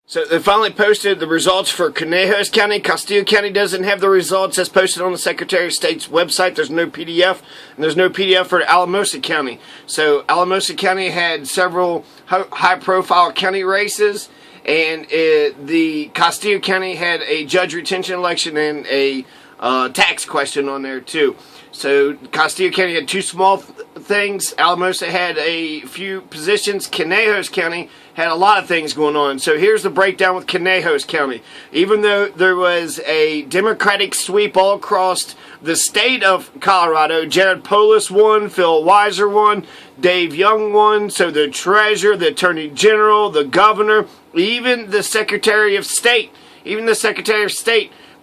So they finally posted the results for Conejos County. Castillo County doesn't have the results as posted on the Secretary of State's website. There's no PDF, and there's no PDF for Alamosa County. So Alamosa County had several high-profile county races, and the Castillo County had a judge retention election and a tax question on there too. So Castillo County had two small things. Alamosa had a few positions. Conejos County had a lot of things going on. So here's the breakdown with Conejos County. Even though there was a Democratic sweep all across the state of Colorado, Jared Polis won, Phil Weiser won, Dave Young won, so the treasurer, the attorney general, the governor, even the Secretary of State,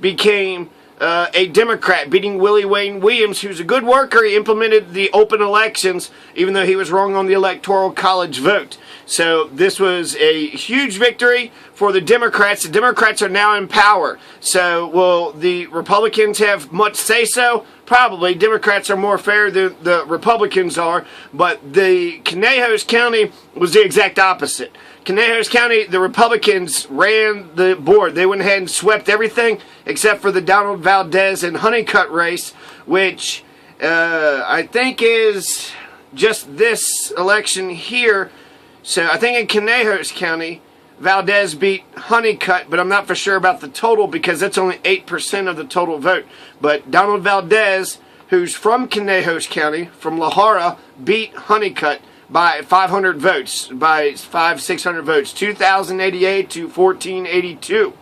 became a Democrat, beating Willie Wayne Williams, who's a good worker. He implemented the open elections, even though he was wrong on the Electoral College vote. So this was a huge victory for the Democrats. The Democrats are now in power. So will the Republicans have much say-so? Probably. Democrats are more fair than the Republicans are. But the Conejos County was the exact opposite. Conejos County, the Republicans ran the board. They went ahead and swept everything except for the Donald Valdez and Honeycutt race, which I think is just this election here. So I think in Conejos County, Valdez beat Honeycutt, but I'm not for sure about the total because that's only 8% of the total vote. But Donald Valdez, who's from Conejos County, from La Jara, beat Honeycutt by 500 votes, by 600 votes, 2,088 to 1,482.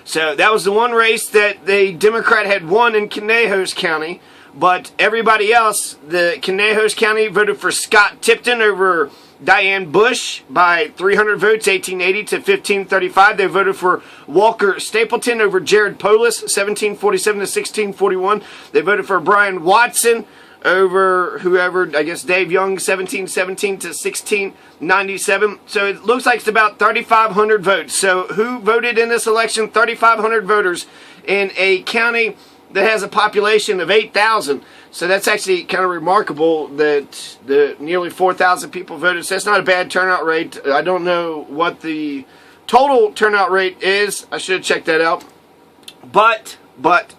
So that was the one race that the Democrat had won in Conejos County, but everybody else, the Conejos County voted for Scott Tipton over Diane Bush by 300 votes, 1,880 to 1,535. They voted for Walker Stapleton over Jared Polis, 1,747 to 1,641. They voted for Brian Watson over whoever, I guess Dave Young, 1,717 to 1,697. So it looks like it's about 3,500 votes. So who voted in this election? 3,500 voters in a county that has a population of 8,000. So that's actually kind of remarkable that the nearly 4,000 people voted. So that's not a bad turnout rate. I don't know what the total turnout rate is. I should have checked that out. But the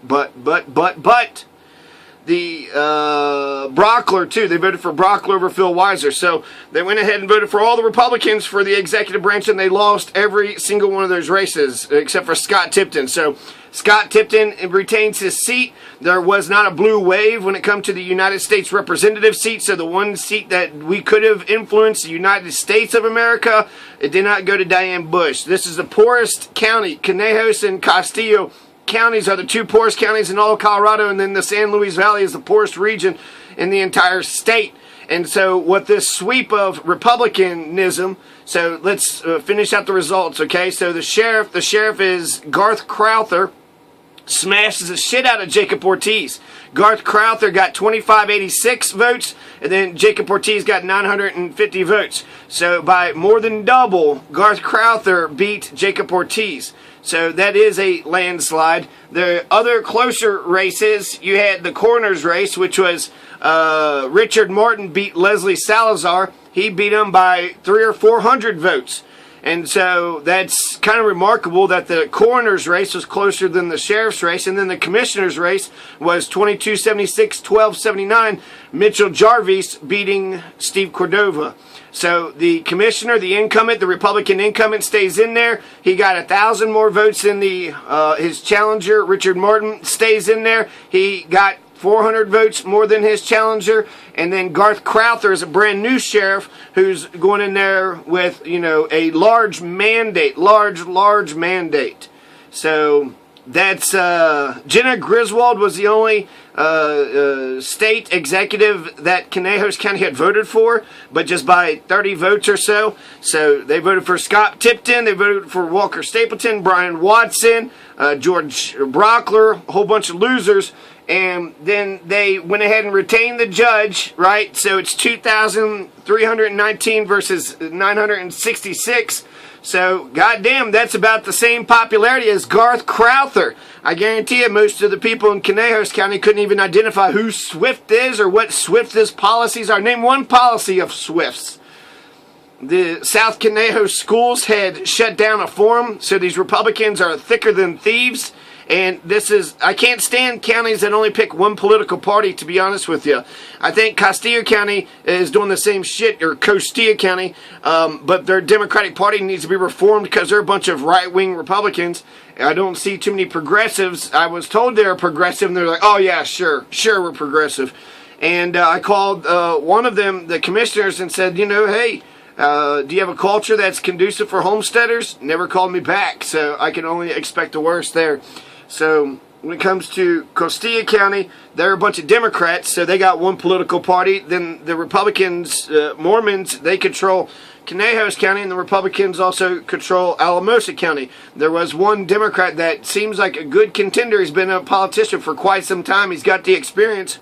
Brockler, too. They voted for Brockler over Phil Weiser. So they went ahead and voted for all the Republicans for the executive branch, and they lost every single one of those races except for Scott Tipton. So Scott Tipton retains his seat. There was not a blue wave when it comes to the United States representative seat. So the one seat that we could have influenced, the United States of America, it did not go to Diane Bush. This is the poorest county. Conejos and Castillo counties are the two poorest counties in all of Colorado, and then the San Luis Valley is the poorest region in the entire state. And so with this sweep of Republicanism, so let's finish out the results, okay? So the sheriff is Garth Crowther, smashes the shit out of Jacob Ortiz. Garth Crowther got 2,586 votes, and then Jacob Ortiz got 950 votes. So by more than double, Garth Crowther beat Jacob Ortiz. So that is a landslide. The other closer races, you had the coroner's race, which was Richard Martin beat Leslie Salazar. He beat him by 300 or 400 votes. And so that's kind of remarkable that the coroner's race was closer than the sheriff's race. And then the commissioner's race was 2276, 1279. Mitchell Jarvis beating Steve Cordova. So the commissioner, the incumbent, the Republican incumbent stays in there. He got 1,000 more votes than his challenger. Richard Martin stays in there. He got 400 votes more than his challenger. And then Garth Crowther is a brand new sheriff who's going in there with, a large mandate, large mandate. So that's Jenna Griswold was the only state executive that Conejos County had voted for, but just by 30 votes or so. So they voted for Scott Tipton, they voted for Walker Stapleton, Brian Watson, George Brockler, a whole bunch of losers. And then they went ahead and retained the judge, right? So it's 2,319 versus 966. So, goddamn, that's about the same popularity as Garth Crowther. I guarantee you most of the people in Conejos County couldn't even identify who Swift is or what Swift's policies are. Name one policy of Swift's. the South Conejos schools had shut down a forum, so these Republicans are thicker than thieves. And I can't stand counties that only pick one political party, to be honest with you. I think Castillo County is doing the same shit, or Costilla County, but their Democratic Party needs to be reformed because they're a bunch of right-wing Republicans. I don't see too many progressives. I was told they're progressive, and they're like, oh yeah, sure, we're progressive. And I called one of them, the commissioners, and said, hey, do you have a culture that's conducive for homesteaders? Never called me back, so I can only expect the worst there. So when it comes to Costilla County, they're a bunch of Democrats, so they got one political party. Then the Republicans, Mormons, they control Conejos County, and the Republicans also control Alamosa County. There was one Democrat that seems like a good contender. He's been a politician for quite some time. He's got the experience.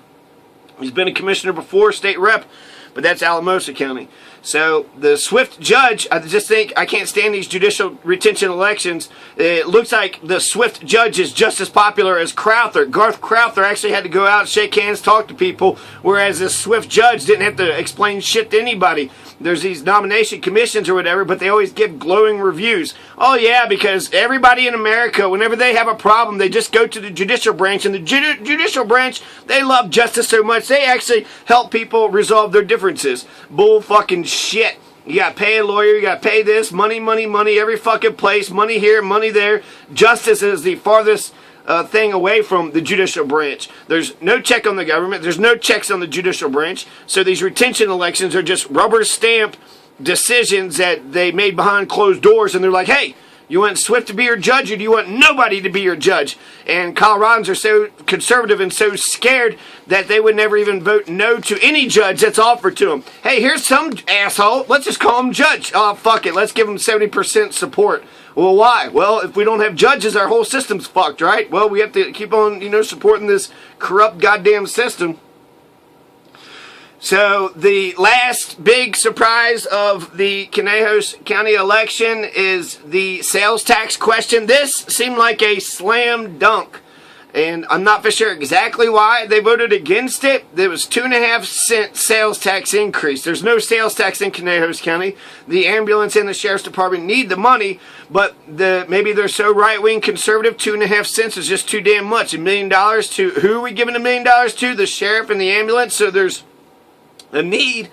He's been a commissioner before, state rep, but that's Alamosa County. So the Swift judge, I just think, I can't stand these judicial retention elections. It looks like the Swift judge is just as popular as Crowther. Garth Crowther actually had to go out, shake hands, talk to people, whereas this Swift judge didn't have to explain shit to anybody. There's these nomination commissions or whatever, but they always give glowing reviews. Oh yeah, because everybody in America, whenever they have a problem, they just go to the judicial branch, and the judicial branch, they love justice so much, they actually help people resolve their differences. Bull fucking shit. You gotta pay a lawyer, you gotta pay this, money, every fucking place, money here, money there. Justice is the farthest thing away from the judicial branch. There's no check on the government. There's no checks on the judicial branch. So these retention elections are just rubber stamp decisions that they made behind closed doors, and they're like, hey, you want Swift to be your judge, or do you want nobody to be your judge? And Coloradans are so conservative and so scared that they would never even vote no to any judge that's offered to them. Hey, here's some asshole. Let's just call him judge. Oh, fuck it. Let's give him 70% support. Well, why? Well, if we don't have judges, our whole system's fucked, right? Well, we have to keep on, supporting this corrupt goddamn system. So the last big surprise of the Conejos County election is the sales tax question. This seemed like a slam dunk, and I'm not for sure exactly why they voted against it. There was 2.5-cent sales tax increase. There's no sales tax in Conejos County. The ambulance and the sheriff's department need the money, but maybe they're so right-wing conservative, 2.5 cents is just too damn much. $1 million to, who are we giving $1 million to? The sheriff and the ambulance. So there's a need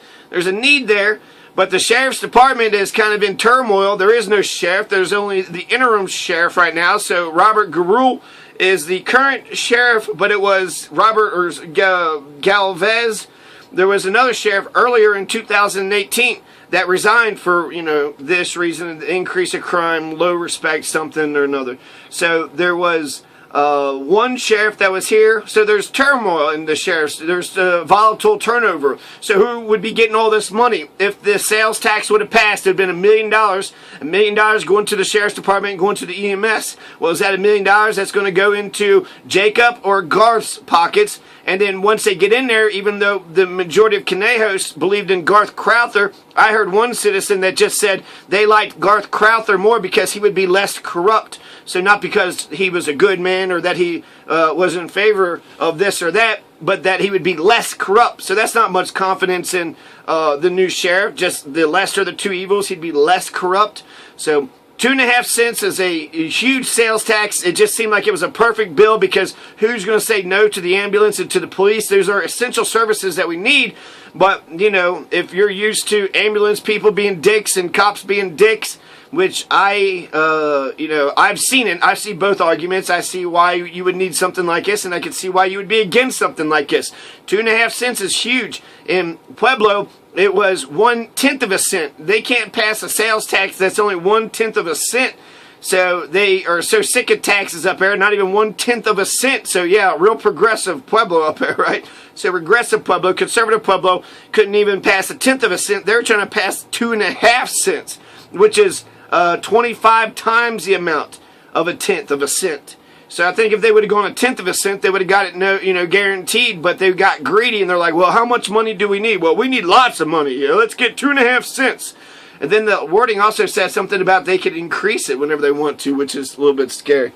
there, but the sheriff's department is kind of in turmoil. There is no sheriff. There's only the interim sheriff right now. So Robert Garul is the current sheriff, but it was Robert Galvez. There was another sheriff earlier in 2018 that resigned for, this reason, the increase of crime, low respect, something or another. So there was one sheriff that was here. So there's turmoil in the sheriffs. There's volatile turnover. So who would be getting all this money? If the sales tax would have passed, it would have been $1 million. $1 million going to the sheriff's department, going to the EMS. Well, is that $1 million that's going to go into Jacob or Garth's pockets? And then once they get in there, even though the majority of Conejos believed in Garth Crowther, I heard one citizen that just said they liked Garth Crowther more because he would be less corrupt. So not because he was a good man or that he was in favor of this or that, but that he would be less corrupt. So that's not much confidence in the new sheriff. Just the lesser of the two evils, he'd be less corrupt. So 2.5 cents is a huge sales tax. It just seemed like it was a perfect bill because who's going to say no to the ambulance and to the police? Those are essential services that we need. But, if you're used to ambulance people being dicks and cops being dicks, which I've seen it. I see both arguments. I see why you would need something like this, and I can see why you would be against something like this. 2.5 cents is huge. In Pueblo, it was 1/10 of a cent. They can't pass a sales tax that's only 1/10 of a cent. So they are so sick of taxes up there, not even 1/10 of a cent. So yeah, real progressive Pueblo up there, right? So regressive Pueblo, conservative Pueblo couldn't even pass 1/10 of a cent. They're trying to pass 2.5 cents, which is 25 times the amount of 1/10 of a cent. So I think if they would have gone 1/10 of a cent, they would have got it guaranteed. But they got greedy and they're like, well, how much money do we need? Well, we need lots of money. Let's get 2.5 cents. And then the wording also says something about they could increase it whenever they want to, which is a little bit scary.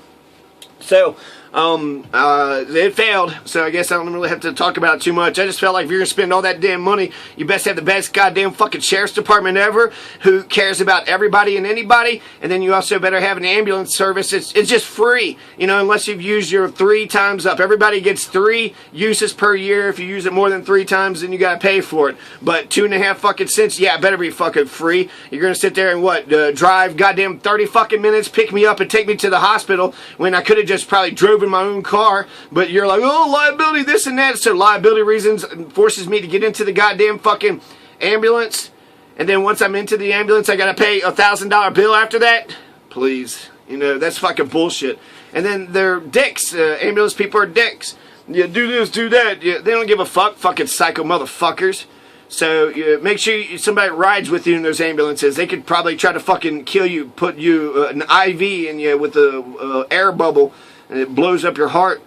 So It failed, so I guess I don't really have to talk about it too much. I just felt like if you're going to spend all that damn money, you best have the best goddamn fucking sheriff's department ever, who cares about everybody and anybody, and then you also better have an ambulance service. It's just free, you know, unless you've used your 3 times up. Everybody gets 3 uses per year. If you use it more than 3 times, then you got to pay for it. But 2.5 fucking cents, yeah, it better be fucking free. You're going to sit there and what, drive goddamn 30 fucking minutes, pick me up and take me to the hospital when I could have just probably drove in my own car, but you're like, oh, liability, this and that. So liability reasons forces me to get into the goddamn fucking ambulance, and then once I'm into the ambulance, I gotta pay $1,000 bill after that. Please, you know, that's fucking bullshit. And then they're dicks. Ambulance people are dicks. You do this, do that. They don't give a fuck. Fucking psycho motherfuckers. So make sure somebody rides with you in those ambulances. They could probably try to fucking kill you, put you an IV in you with a air bubble, and it blows up your heart.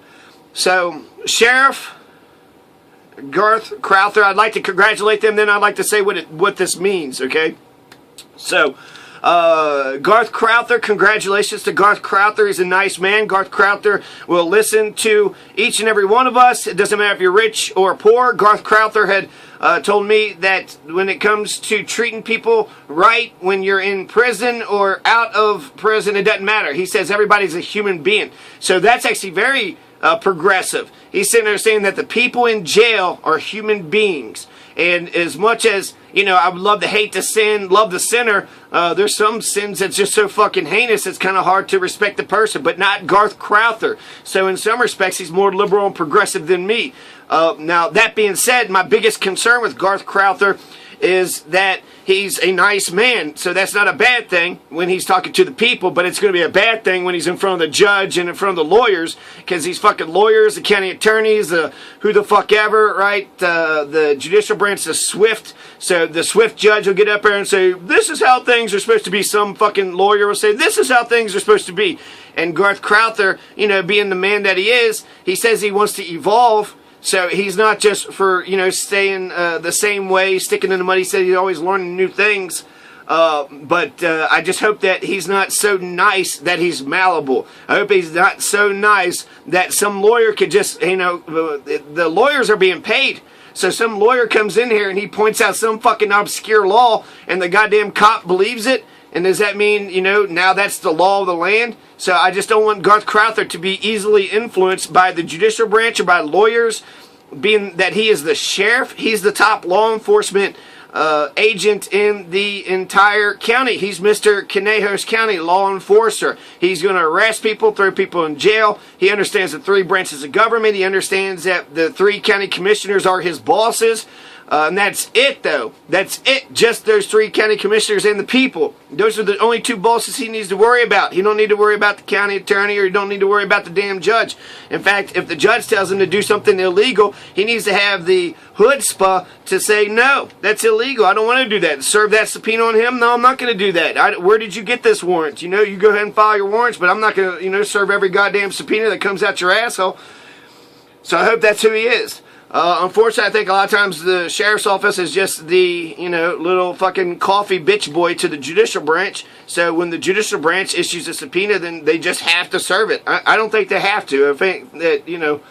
So, Sheriff Garth Crowther, I'd like to congratulate them. Then I'd like to say what this means, okay? So, Garth Crowther, congratulations to Garth Crowther. He's a nice man. Garth Crowther will listen to each and every one of us. It doesn't matter if you're rich or poor. Garth Crowther had told me that when it comes to treating people right when you're in prison or out of prison, it doesn't matter. He says everybody's a human being. So that's actually very progressive. He's sitting there saying that the people in jail are human beings. And as much as, you know, I would love to hate the sin, love the sinner, there's some sins that's just so fucking heinous it's kind of hard to respect the person, but not Garth Crowther. So in some respects, he's more liberal and progressive than me. Now, that being said, my biggest concern with Garth Crowther is that he's a nice man. So that's not a bad thing when he's talking to the people, but it's going to be a bad thing when he's in front of the judge and in front of the lawyers, because these fucking lawyers, the county attorneys, who the fuck ever, right? The judicial branch is swift. So the swift judge will get up there and say, this is how things are supposed to be. Some fucking lawyer will say, this is how things are supposed to be. And Garth Crowther, you know, being the man that he is, he says he wants to evolve. So he's not just for, you know, staying the same way, sticking in the mud. He said he's always learning new things. But I just hope that he's not so nice that he's malleable. I hope he's not so nice that some lawyer could just, you know, the lawyers are being paid. So some lawyer comes in here and he points out some fucking obscure law and the goddamn cop believes it. And does that mean, you know, now that's the law of the land? So I just don't want Garth Crowther to be easily influenced by the judicial branch or by lawyers, being that he is the sheriff. He's the top law enforcement agent in the entire county. He's Mr. Conejos County law enforcer. He's going to arrest people, throw people in jail. He understands the 3 branches of government. He understands that the 3 county commissioners are his bosses. And that's it, though. That's it. Just those 3 county commissioners and the people. Those are the only 2 bosses he needs to worry about. He don't need to worry about the county attorney, or he don't need to worry about the damn judge. In fact, if the judge tells him to do something illegal, he needs to have the chutzpah to say, no, that's illegal. I don't want to do that. Serve that subpoena on him? No, I'm not going to do that. Where did you get this warrant? You know, you go ahead and file your warrants, but I'm not going to, you know, serve every goddamn subpoena that comes out your asshole. So I hope that's who he is. Unfortunately, I think a lot of times the sheriff's office is just the, you know, little fucking coffee bitch boy to the judicial branch. So when the judicial branch issues a subpoena, then they just have to serve it. I don't think they have to. I think that, you know,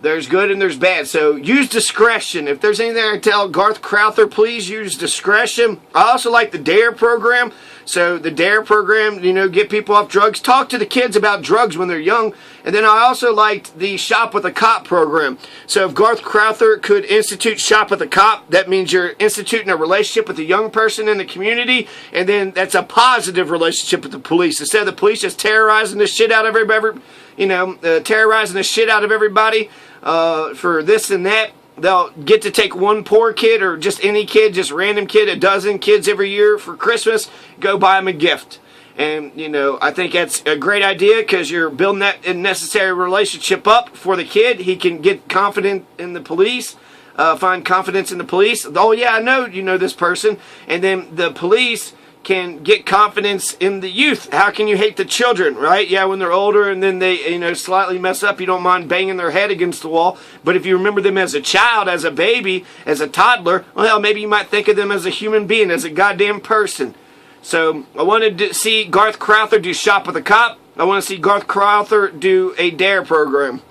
there's good and there's bad. So use discretion. If there's anything I can tell Garth Crowther, please use discretion. I also like the DARE program. So the DARE program, you know, get people off drugs. Talk to the kids about drugs when they're young. And then I also liked the Shop with a Cop program. So if Garth Crowther could institute Shop with a Cop, that means you're instituting a relationship with a young person in the community. And then that's a positive relationship with the police. Instead of the police just terrorizing the shit out of everybody, you know, terrorizing the shit out of everybody for this and that. They'll get to take one poor kid, or just any kid, just random kid, a dozen kids every year for Christmas, go buy them a gift. And, you know, I think that's a great idea, because you're building that necessary relationship up for the kid. He can get confident in the police, find confidence in the police. Oh, yeah, I know you know this person. And then the police can get confidence in the youth. How can you hate the children, right? Yeah, when they're older and then they, you know, slightly mess up, you don't mind banging their head against the wall. But if you remember them as a child, as a baby, as a toddler, well, maybe you might think of them as a human being, as a goddamn person. So I wanted to see Garth Crowther do Shop with a Cop. I want to see Garth Crowther do a DARE program.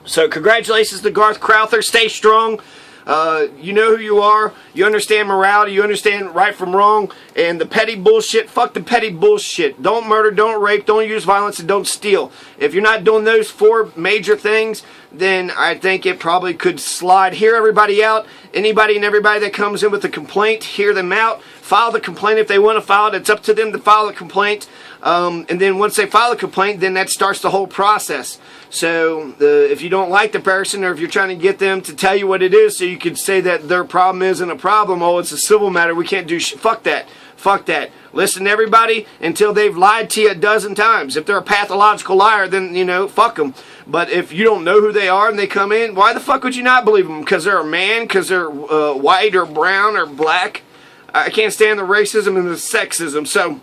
So congratulations to Garth Crowther. Stay strong. You know who you are. You understand morality. You understand right from wrong. And the petty bullshit, fuck the petty bullshit. Don't murder, don't rape, don't use violence, and don't steal. If you're not doing those 4 major things, then I think it probably could slide. Hear everybody out. Anybody and everybody that comes in with a complaint, hear them out. File the complaint if they want to file it. It's up to them to file the complaint. And then once they file a complaint, then that starts the whole process. So if you don't like the person, or if you're trying to get them to tell you what it is so you can say that their problem isn't a problem, oh, it's a civil matter, we can't do shit. Fuck that. Fuck that. Listen to everybody until they've lied to you a dozen times. If they're a pathological liar, then, you know, fuck them. But if you don't know who they are and they come in, why the fuck would you not believe them? Because they're a man? Because they're white or brown or black? I can't stand the racism and the sexism. So,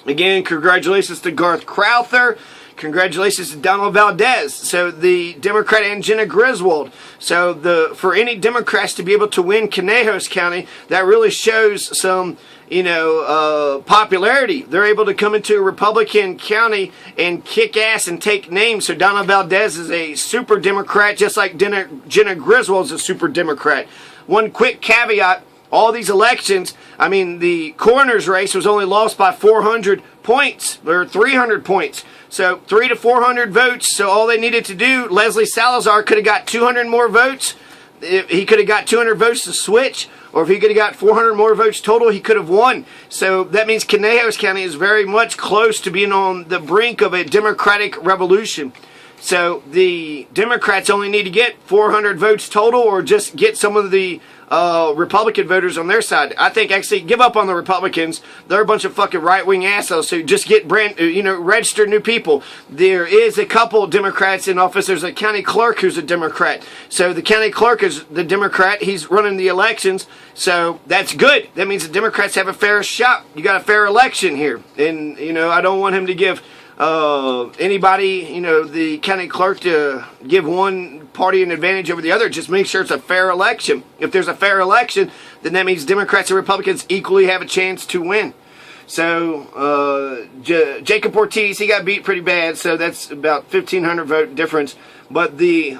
again, congratulations to Garth Crowther. Congratulations to Donald Valdez. So the Democrat and Jenna Griswold. So for any Democrats to be able to win Conejos County, that really shows some, you know, popularity. They're able to come into a Republican county and kick ass and take names. So Donald Valdez is a super Democrat, just like Jenna Griswold is a super Democrat. One quick caveat. All these elections, I mean, the coroner's race was only lost by 400 points, or 300 points. So 300 to 400 votes. So all they needed to do, Leslie Salazar could have got 200 more votes. If he could have got 200 votes to switch, or if he could have got 400 more votes total, he could have won. So that means Conejos County is very much close to being on the brink of a democratic revolution. So the Democrats only need to get 400 votes total, or just get some of the Republican voters on their side. I think actually give up on the Republicans. They're a bunch of fucking right-wing assholes. So just get registered new people. There is a couple Democrats in office. There's a county clerk who's a Democrat. So the county clerk is the Democrat. He's running the elections. So that's good. That means the Democrats have a fair shot. You got a fair election here. And, you know, I don't want him to give anybody, you know, the county clerk to give one party an advantage over the other. Just make sure it's a fair election. If there's a fair election, then that means Democrats and Republicans equally have a chance to win. So Jacob Ortiz, he got beat pretty bad, so that's about 1,500 vote difference. But the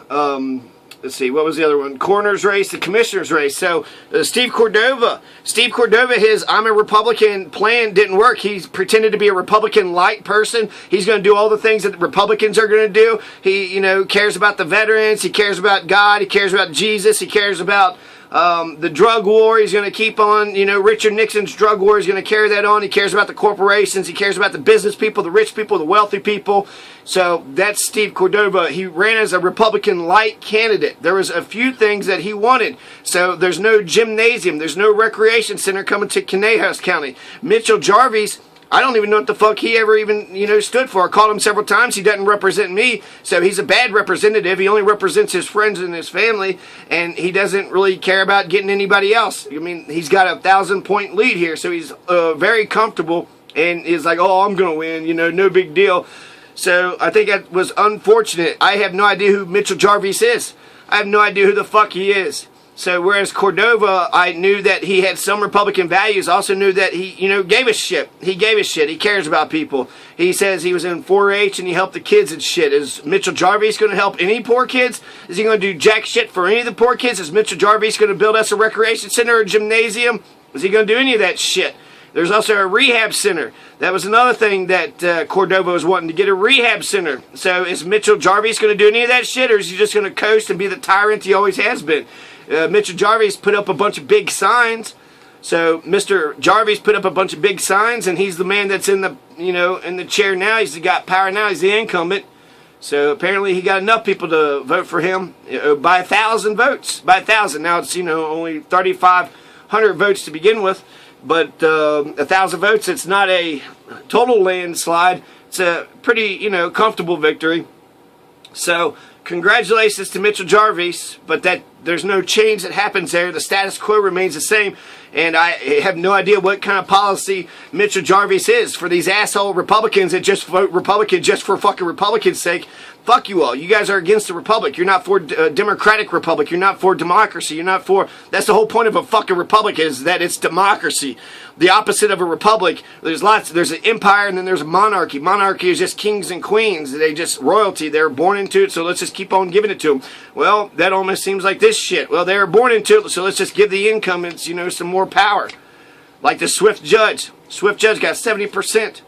let's see, what was the other one? Coroner's race, the commissioner's race. So Steve Cordova, his I'm a Republican plan didn't work. He pretended to be a Republican-like person. He's going to do all the things that the Republicans are going to do. He, you know, cares about the veterans. He cares about God. He cares about Jesus. He cares about the drug war. He's going to keep on, you know, Richard Nixon's drug war. He's going to carry that on. He cares about the corporations. He cares about the business people, the rich people, the wealthy people. So that's Steve Cordova. He ran as a Republican-like candidate. There was a few things that he wanted. So there's no gymnasium. There's no recreation center coming to Conejos County. Mitchell Jarvis, I don't even know what the fuck he ever even, you know, stood for. I called him several times. He doesn't represent me, so he's a bad representative. He only represents his friends and his family, and he doesn't really care about getting anybody else. I mean, he's got a 1,000-point lead here, so he's very comfortable, and is like, oh, I'm going to win, you know, no big deal. So I think that was unfortunate. I have no idea who Mitchell Jarvis is. I have no idea who the fuck he is. So whereas Cordova, I knew that he had some Republican values, I also knew that he, you know, gave a shit. He gave a shit. He cares about people. He says he was in 4-H and he helped the kids and shit. Is Mitchell Jarvis going to help any poor kids? Is he going to do jack shit for any of the poor kids? Is Mitchell Jarvis going to build us a recreation center or a gymnasium? Is he going to do any of that shit? There's also a rehab center. That was another thing that Cordova was wanting, to get a rehab center. So is Mitchell Jarvis going to do any of that shit, or is he just going to coast and be the tyrant he always has been? Mitchell Jarvis put up a bunch of big signs. So Mr. Jarvis put up a bunch of big signs, and he's the man that's in the, you know, in the chair now. He's got power now. He's the incumbent. So apparently he got enough people to vote for him by 1,000 votes. By 1,000. Now it's, you know, only 3,500 votes to begin with. But 1,000 votes, it's not a total landslide. It's a pretty, you know, comfortable victory. So congratulations to Mitchell Jarvis, but that there's no change that happens there. The status quo remains the same. And I have no idea what kind of policy Mitchell Jarvis is for these asshole Republicans that just vote Republican just for fucking Republicans' sake. Fuck you all. You guys are against the Republic. You're not for democratic Republic. You're not for democracy. You're not for... That's the whole point of a fucking Republic, is that it's democracy. The opposite of a Republic, there's an empire and then there's a monarchy. Monarchy is just kings and queens. They just royalty. They're born into it, so let's just keep on giving it to them. Well, that almost seems like this shit. Well, they were born into it, so let's just give the incumbents, you know, some more power. Like the Swift Judge. Swift Judge got 70%.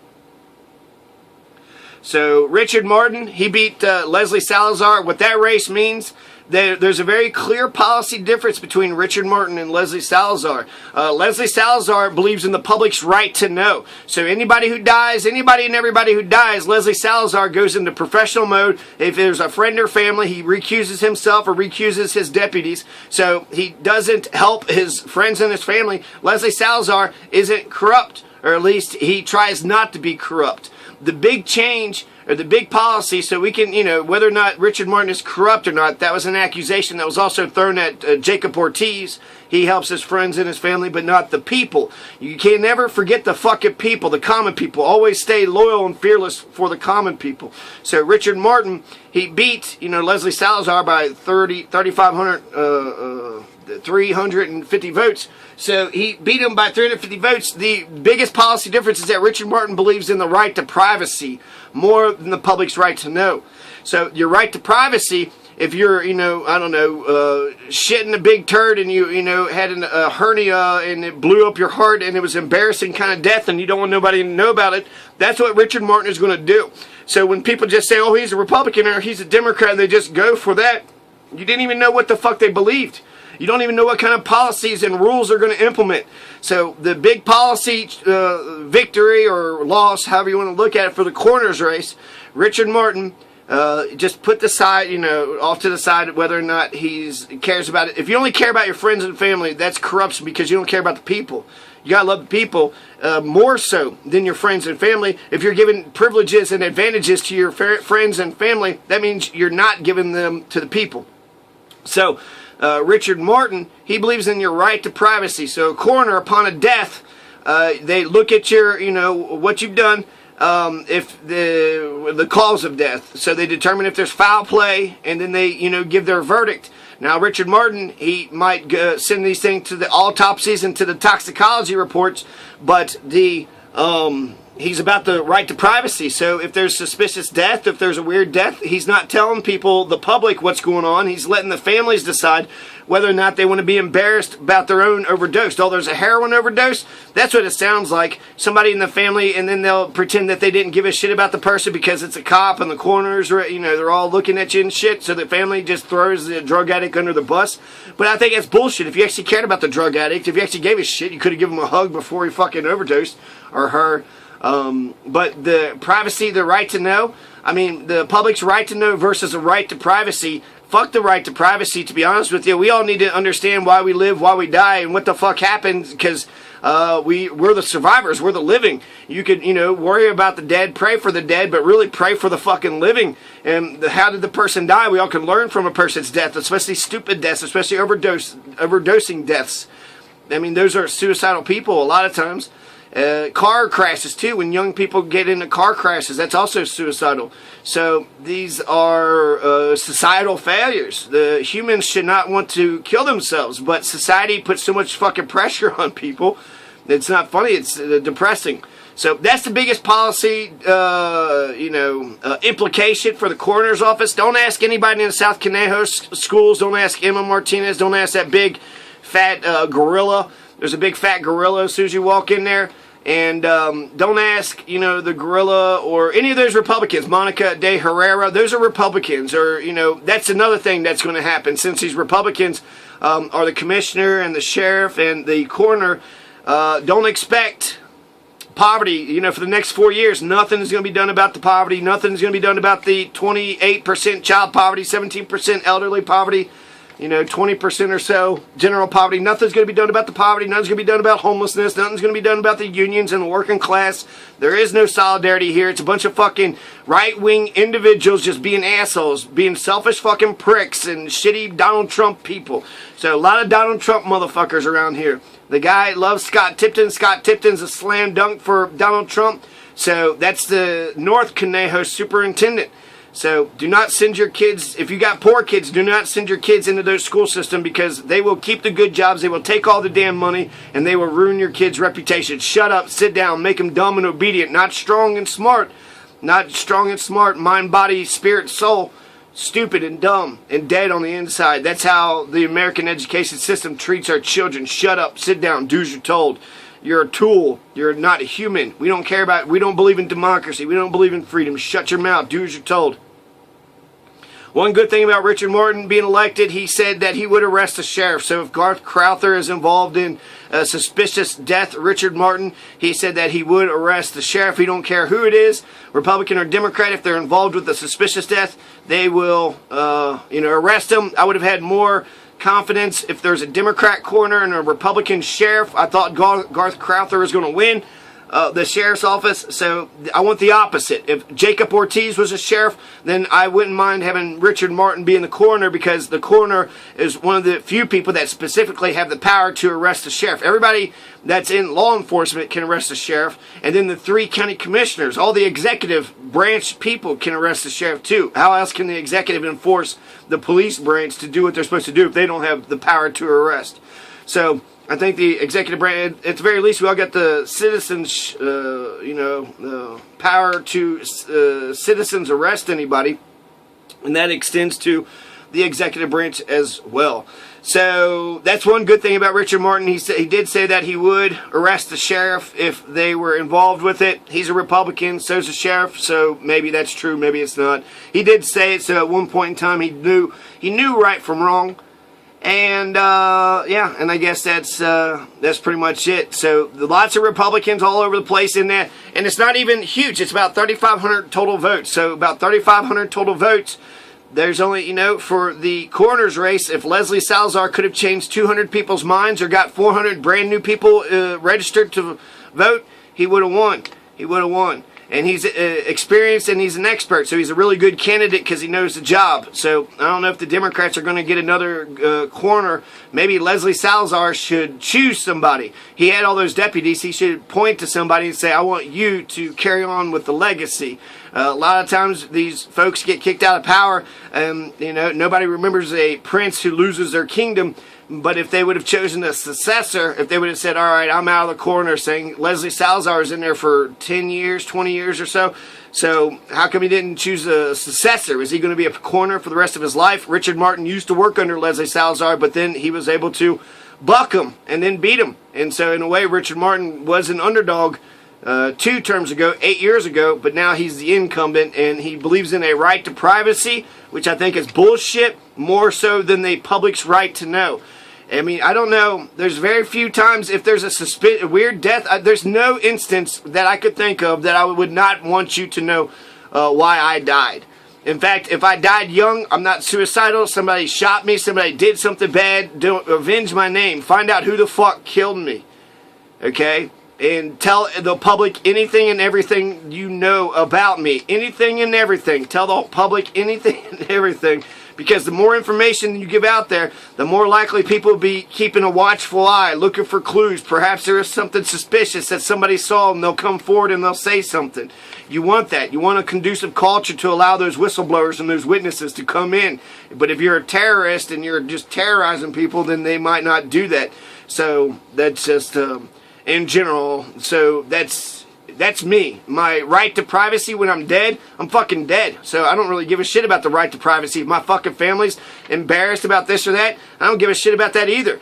So Richard Martin, he beat Leslie Salazar. What that race means, there's a very clear policy difference between Richard Martin and Leslie Salazar. Leslie Salazar believes in the public's right to know. So anybody who dies, anybody and everybody who dies, Leslie Salazar goes into professional mode. If there's a friend or family, he recuses himself or recuses his deputies. So he doesn't help his friends and his family. Leslie Salazar isn't corrupt, or at least he tries not to be corrupt. The big change, or the big policy, so we can, you know, whether or not Richard Martin is corrupt or not, that was an accusation that was also thrown at Jacob Ortiz. He helps his friends and his family, but not the people. You can never forget the fucking people, the common people. Always stay loyal and fearless for the common people. So Richard Martin, he beat, you know, Leslie Salazar by 350 votes. So he beat him by 350 votes. The biggest policy difference is that Richard Martin believes in the right to privacy more than the public's right to know. So your right to privacy, if you're, you know, I don't know, shitting a big turd and you know, had a hernia and it blew up your heart and it was embarrassing kind of death and you don't want nobody to know about it, that's what Richard Martin is going to do. So when people just say, oh, he's a Republican or he's a Democrat, and they just go for that, you didn't even know what the fuck they believed. You don't even know what kind of policies and rules they're going to implement. So the big policy victory or loss, however you want to look at it, for the coroner's race, Richard Martin just put the side, you know, off to the side whether or not he cares about it. If you only care about your friends and family, that's corruption because you don't care about the people. You got to love the people more so than your friends and family. If you're giving privileges and advantages to your friends and family, that means you're not giving them to the people. So Richard Martin, he believes in your right to privacy. So a coroner, upon a death, they look at your, you know, what you've done, if the cause of death. So they determine if there's foul play, and then they, you know, give their verdict. Now Richard Martin, he might send these things to the autopsies and to the toxicology reports, but the he's about the right to privacy. So if there's suspicious death, if there's a weird death, he's not telling people, the public, what's going on. He's letting the families decide whether or not they want to be embarrassed about their own overdose. Oh, there's a heroin overdose? That's what it sounds like. Somebody in the family, and then they'll pretend that they didn't give a shit about the person because it's a cop and the coroners, you know, they're all looking at you and shit, so the family just throws the drug addict under the bus. But I think that's bullshit. If you actually cared about the drug addict, if you actually gave a shit, you could have given him a hug before he fucking overdosed, or her. But the privacy, the right to know, I mean, the public's right to know versus the right to privacy. Fuck the right to privacy, to be honest with you. We all need to understand why we live, why we die, and what the fuck happens, because we're the survivors, we're the living. You could, you know, worry about the dead, pray for the dead, but really pray for the fucking living. And how did the person die? We all can learn from a person's death, especially stupid deaths, especially overdosing deaths. I mean, those are suicidal people a lot of times. Car crashes too. When young people get into car crashes, that's also suicidal. So these are societal failures. The humans should not want to kill themselves, but society puts so much fucking pressure on people. It's not funny. It's depressing. So that's the biggest policy, implication for the coroner's office. Don't ask anybody in the South Conejos schools. Don't ask Emma Martinez. Don't ask that big fat gorilla. There's a big fat gorilla as soon as you walk in there. And don't ask, you know, the gorilla or any of those Republicans, Monica de Herrera. Those are Republicans, or, you know, that's another thing that's going to happen. Since these Republicans are the commissioner and the sheriff and the coroner, don't expect poverty, you know, for the next 4 years. Nothing is going to be done about the poverty. Nothing is going to be done about the 28% child poverty, 17% elderly poverty. You know, 20% or so general poverty. Nothing's going to be done about the poverty. Nothing's going to be done about homelessness. Nothing's going to be done about the unions and the working class. There is no solidarity here. It's a bunch of fucking right-wing individuals just being assholes, being selfish fucking pricks and shitty Donald Trump people. So a lot of Donald Trump motherfuckers around here. The guy loves Scott Tipton. Scott Tipton's a slam dunk for Donald Trump. So that's the North Conejos superintendent. So do not send your kids, if you got poor kids, do not send your kids into those school system, because they will keep the good jobs, they will take all the damn money, and they will ruin your kids' reputation. Shut up, sit down, make them dumb and obedient, not strong and smart. Not strong and smart, mind, body, spirit, soul. Stupid and dumb and dead on the inside. That's how the American education system treats our children. Shut up, sit down, do as you're told. You're a tool. You're not a human. We don't care about, we don't believe in democracy. We don't believe in freedom. Shut your mouth, do as you're told. One good thing about Richard Martin being elected, he said that he would arrest the sheriff. So if Garth Crowther is involved in a suspicious death, Richard Martin, he said that he would arrest the sheriff. He don't care who it is, Republican or Democrat. If they're involved with a suspicious death, they will, arrest them. I would have had more confidence if there's a Democrat coroner and a Republican sheriff. I thought Garth Crowther was going to win the sheriff's office, so I want the opposite. If Jacob Ortiz was a sheriff, then I wouldn't mind having Richard Martin be in the coroner, because the coroner is one of the few people that specifically have the power to arrest the sheriff. Everybody that's in law enforcement can arrest the sheriff, and then the 3 county commissioners, all the executive branch people can arrest the sheriff too. How else can the executive enforce the police branch to do what they're supposed to do if they don't have the power to arrest? So I think the executive branch, at the very least, we all got the citizens, power to citizens arrest anybody, and that extends to the executive branch as well. So that's one good thing about Richard Martin. He did say that he would arrest the sheriff if they were involved with it. He's a Republican, so's the sheriff, so maybe that's true, maybe it's not. He did say it, so at one point in time he knew right from wrong. And, and I guess that's pretty much it. So, lots of Republicans all over the place in that. And it's not even huge. It's about 3,500 total votes. So, about 3,500 total votes. There's only, for the coroner's race, if Leslie Salazar could have changed 200 people's minds or got 400 brand new people registered to vote, he would have won. He would have won. And he's experienced and he's an expert, so he's a really good candidate because he knows the job. So I don't know if the Democrats are going to get another coroner. Maybe Leslie Salazar should choose somebody. He had all those deputies. He should point to somebody and say, I want you to carry on with the legacy. A lot of times these folks get kicked out of power. Nobody remembers a prince who loses their kingdom. But if they would have chosen a successor, if they would have said, all right, I'm out of the corner, saying Leslie Salazar is in there for 10 years, 20 years or so. So how come he didn't choose a successor? Is he going to be a coroner for the rest of his life? Richard Martin used to work under Leslie Salazar, but then he was able to buck him and then beat him. And so in a way, Richard Martin was an underdog 2 terms ago, 8 years ago, but now he's the incumbent, and he believes in a right to privacy, which I think is bullshit, more so than the public's right to know. I mean, I don't know. There's very few times if there's a weird death. There's no instance that I could think of that I would not want you to know why I died. In fact, if I died young, I'm not suicidal. Somebody shot me. Somebody did something bad. Don't avenge my name. Find out who the fuck killed me. Okay? And tell the public anything and everything you know about me. Anything and everything. Tell the public anything and everything. Because the more information you give out there, the more likely people will be keeping a watchful eye, looking for clues. Perhaps there is something suspicious that somebody saw, and they'll come forward and they'll say something. You want that. You want a conducive culture to allow those whistleblowers and those witnesses to come in. But if you're a terrorist and you're just terrorizing people, then they might not do that. So that's just in general. So that's me. My right to privacy when I'm dead, I'm fucking dead. So I don't really give a shit about the right to privacy. If my fucking family's embarrassed about this or that, I don't give a shit about that either.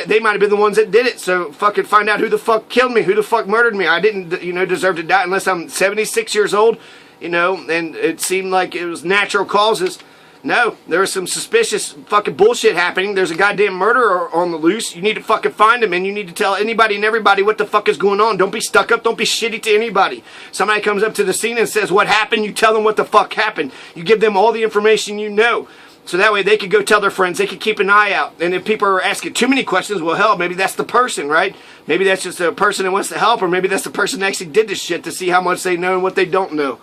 They might have been the ones that did it. So fucking find out who the fuck killed me, who the fuck murdered me. I didn't, deserve to die unless I'm 76 years old, and it seemed like it was natural causes. No, there was some suspicious fucking bullshit happening. There's a goddamn murderer on the loose. You need to fucking find him, and you need to tell anybody and everybody what the fuck is going on. Don't be stuck up. Don't be shitty to anybody. Somebody comes up to the scene and says what happened, you tell them what the fuck happened. You give them all the information you know. So that way they could go tell their friends. They could keep an eye out. And if people are asking too many questions, well, hell, maybe that's the person, right? Maybe that's just a person that wants to help, or maybe that's the person that actually did this shit to see how much they know and what they don't know.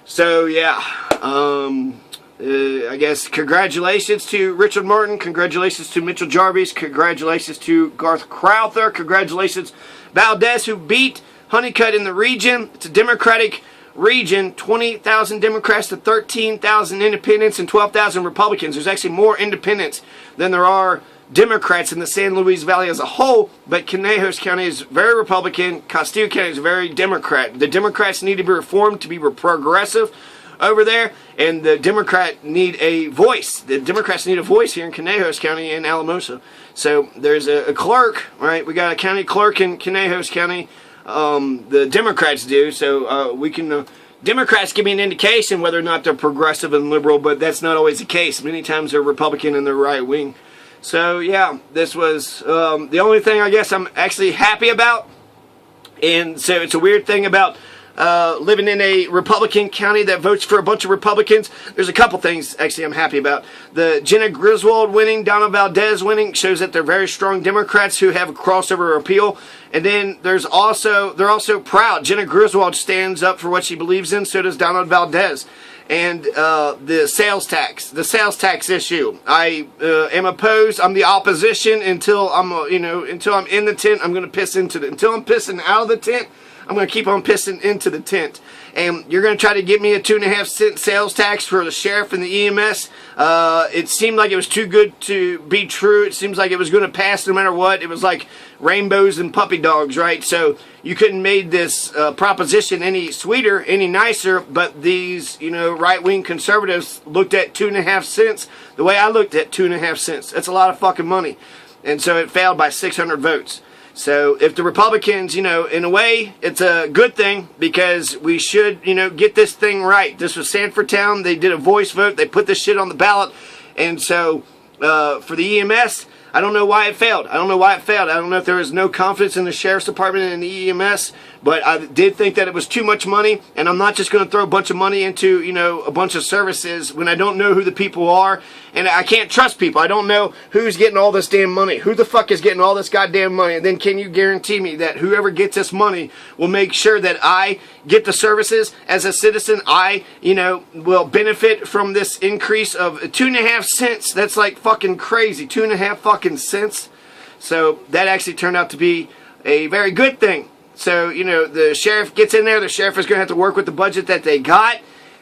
So yeah, I guess congratulations to Richard Martin, congratulations to Mitchell Jarvis, congratulations to Garth Crowther, congratulations Valdez, who beat Honeycutt in the region. It's a Democratic region, 20,000 Democrats to 13,000 independents and 12,000 Republicans. There's actually more independents than there are Democrats in the San Luis Valley as a whole, but Conejos County is very Republican. Castillo County is very Democrat. The Democrats need to be reformed to be progressive over there, and the Democrats need a voice. The Democrats need a voice here in Conejos County and Alamosa. So there's a clerk, right? We got a county clerk in Conejos County. The Democrats do, so we can... Democrats give me an indication whether or not they're progressive and liberal, but that's not always the case. Many times they're Republican and they're right wing. So yeah, this was the only thing I guess I'm actually happy about. And so it's a weird thing about living in a Republican county that votes for a bunch of Republicans. There's a couple things actually I'm happy about. The Jenna Griswold winning, Donna Valdez winning shows that they're very strong Democrats who have a crossover appeal. And then they're also proud. Jenna Griswold stands up for what she believes in. So does Donna Valdez. And the sales tax issue. I am opposed. I'm the opposition until I'm in the tent. I'm going to piss into it. Until I'm pissing out of the tent, I'm going to keep on pissing into the tent. And you're going to try to get me a 2.5-cent sales tax for the sheriff and the EMS. It seemed like it was too good to be true. It seems like it was going to pass no matter what. It was like rainbows and puppy dogs, right? So you couldn't made this proposition any sweeter, any nicer, but these, right-wing conservatives looked at 2.5 cents the way I looked at 2.5 cents. That's a lot of fucking money. And so it failed by 600 votes. So if the Republicans, in a way, it's a good thing because we should, get this thing right. This was Sanford Town. They did a voice vote. They put this shit on the ballot. And so for the EMS, I don't know why it failed. I don't know if there was no confidence in the Sheriff's Department and the EMS, but I did think that it was too much money, and I'm not just going to throw a bunch of money into, a bunch of services when I don't know who the people are, and I can't trust people. I don't know who's getting all this damn money. Who the fuck is getting all this goddamn money? And then can you guarantee me that whoever gets this money will make sure that I get the services as a citizen? I, will benefit from this increase of 2.5 cents. That's like fucking crazy. 2.5 fucking cents. So that actually turned out to be a very good thing. So, the sheriff gets in there. The sheriff is going to have to work with the budget that they got.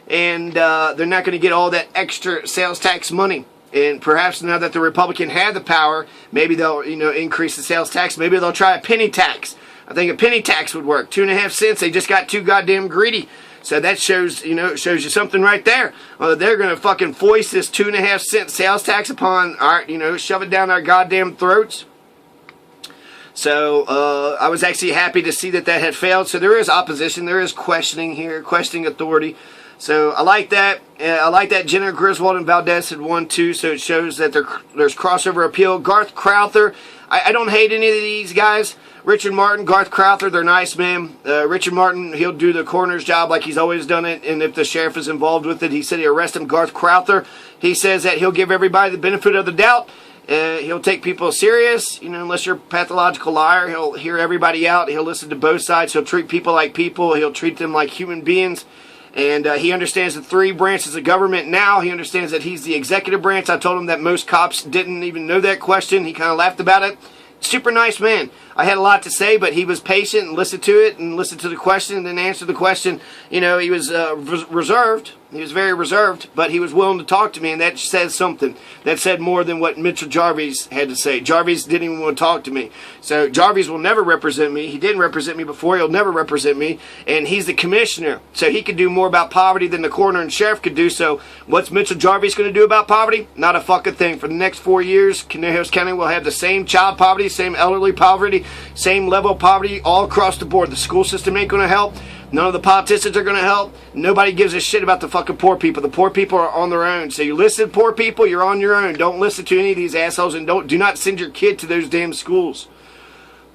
And they're not going to get all that extra sales tax money. And perhaps now that the Republican had the power, maybe they'll, increase the sales tax. Maybe they'll try a penny tax. I think a penny tax would work. 2.5 cents. They just got too goddamn greedy. So that shows, shows you something right there. They're going to fucking foist this 2.5 cent sales tax upon our, shove it down our goddamn throats. So I was actually happy to see that had failed. So there is opposition. There is questioning here, questioning authority. So I like that. I like that Jenna Griswold and Valdez had won too. So it shows that there's crossover appeal. Garth Crowther. I don't hate any of these guys. Richard Martin, Garth Crowther, they're nice, man. Richard Martin, he'll do the coroner's job like he's always done it. And if the sheriff is involved with it, he said he'll arrest him. Garth Crowther, he says that he'll give everybody the benefit of the doubt. He'll take people serious, unless you're a pathological liar. He'll hear everybody out. He'll listen to both sides. He'll treat people like people. He'll treat them like human beings. And he understands the 3 branches of government now. He understands that he's the executive branch. I told him that most cops didn't even know that question. He kind of laughed about it. Super nice man. I had a lot to say, but he was patient and listened to it and listened to the question and then answered the question. He was reserved. He was very reserved, but he was willing to talk to me, and that says something. That said more than what Mitchell Jarvis had to say. Jarvis didn't even want to talk to me. So Jarvis will never represent me. He didn't represent me before. He'll never represent me, and he's the commissioner. So he could do more about poverty than the coroner and sheriff could do. So what's Mitchell Jarvis going to do about poverty? Not a fucking thing. For the next 4 years, Conejos County will have the same child poverty, same elderly poverty, same level of poverty all across the board. The school system ain't going to help. None of the politicians are going to help. Nobody gives a shit about the fucking poor people. The poor people are on their own. So you listen to poor people, you're on your own. Don't listen to any of these assholes, and do not send your kid to those damn schools.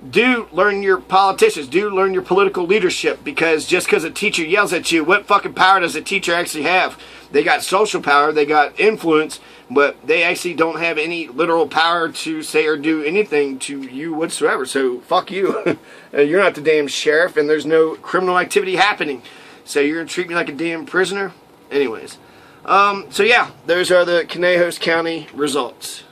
Do learn your politicians. Do learn your political leadership, because just because a teacher yells at you, what fucking power does a teacher actually have? They got social power, they got influence, but they actually don't have any literal power to say or do anything to you whatsoever. So fuck you. You're not the damn sheriff, and there's no criminal activity happening. So you're going to treat me like a damn prisoner? Anyways. So yeah, those are the Conejos County results.